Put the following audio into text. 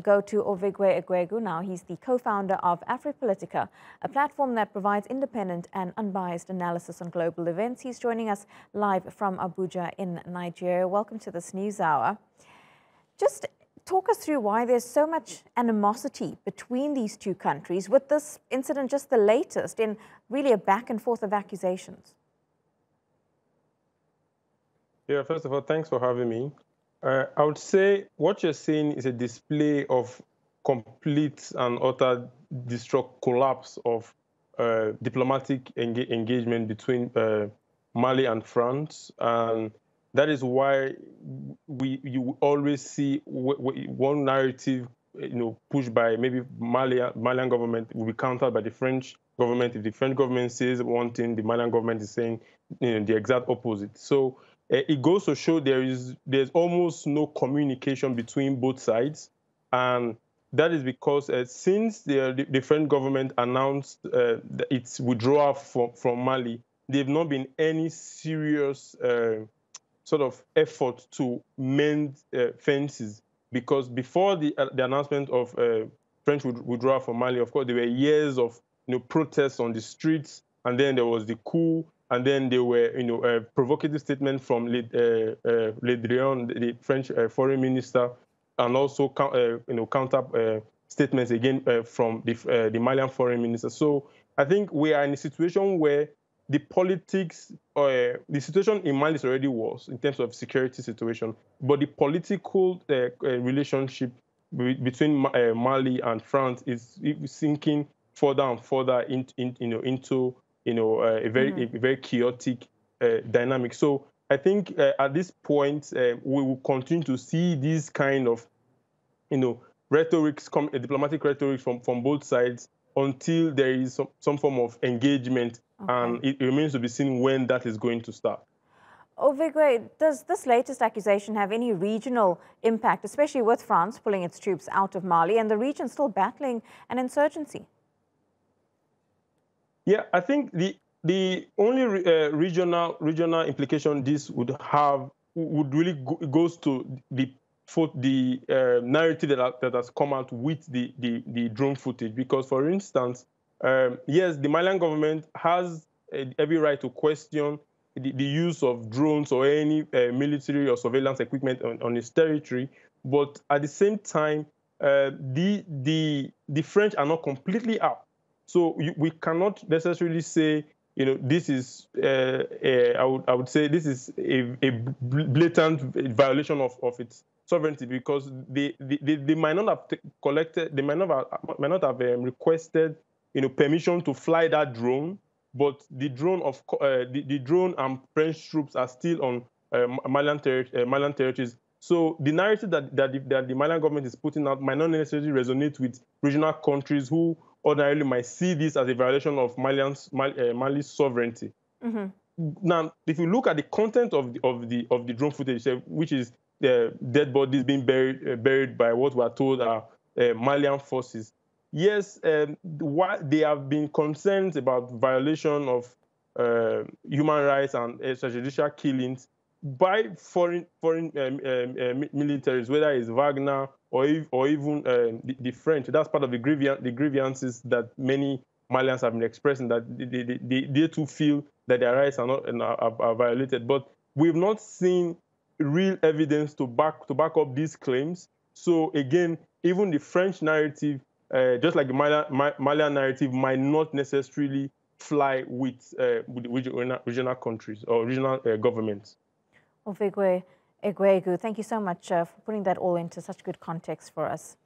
go to Ovigwe Eguegu now. He's the co-founder of Afripolitika, a platform that provides independent and unbiased analysis on global events. He's joining us live from Abuja in Nigeria. Welcome to this News Hour. Just talk us through why there's so much animosity between these two countries, with this incident just the latest in really a back and forth of accusations. Yeah, first of all, thanks for having me. I would say what you're seeing is a display of complete and utter collapse of diplomatic engagement between Mali and France. And that is why you always see one narrative, pushed by maybe Malian government will be countered by the French government. If the French government says one thing, the Malian government is saying the exact opposite. So it goes to show there's almost no communication between both sides, and that is because since the French government announced its withdrawal from Mali, there have not been any serious sort of effort to mend fences. Because before the announcement of French withdrawal from Mali, of course, there were years of protests on the streets, and then there was the coup. And then there were, a provocative statement from Le Drian, the French foreign minister, and also, counter statements again from the Malian foreign minister. So I think we are in a situation where the politics, the situation in Mali is already worse in terms of security situation, but the political relationship between Mali and France is sinking further and further into a very chaotic dynamic. So I think at this point, we will continue to see these kind of, diplomatic rhetoric from both sides until there is some form of engagement. Okay. And it remains to be seen when that is going to start. Ovigwe, does this latest accusation have any regional impact, especially with France pulling its troops out of Mali and the region still battling an insurgency? Yeah, I think the only regional implication this would have would really goes to the narrative that has come out with the drone footage. Because, for instance, yes, the Malian government has every right to question the use of drones or any military or surveillance equipment on its territory, but at the same time, the French are not completely out. So we cannot necessarily say, this is, I would say this is a blatant violation of its sovereignty, because they might not have collected, they might not have requested, permission to fly that drone, but the drone and French troops are still on Malian territories. So the narrative that the Malian government is putting out might not necessarily resonate with regional countries who ordinarily might see this as a violation of Mali's sovereignty. Mm-hmm. Now, if you look at the content of the drone footage, which is the dead bodies being buried by what we are told are Malian forces, yes, they have been concerned about violation of human rights and extrajudicial killings by foreign militaries, whether it's Wagner or even the French. That's part of the grievances that many Malians have been expressing, that they too feel that their rights are violated. But we've not seen real evidence to back up these claims. So again, even the French narrative, just like the Malian narrative, might not necessarily fly with regional countries or regional governments. Ovigwe Eguegu, thank you so much for putting that all into such good context for us.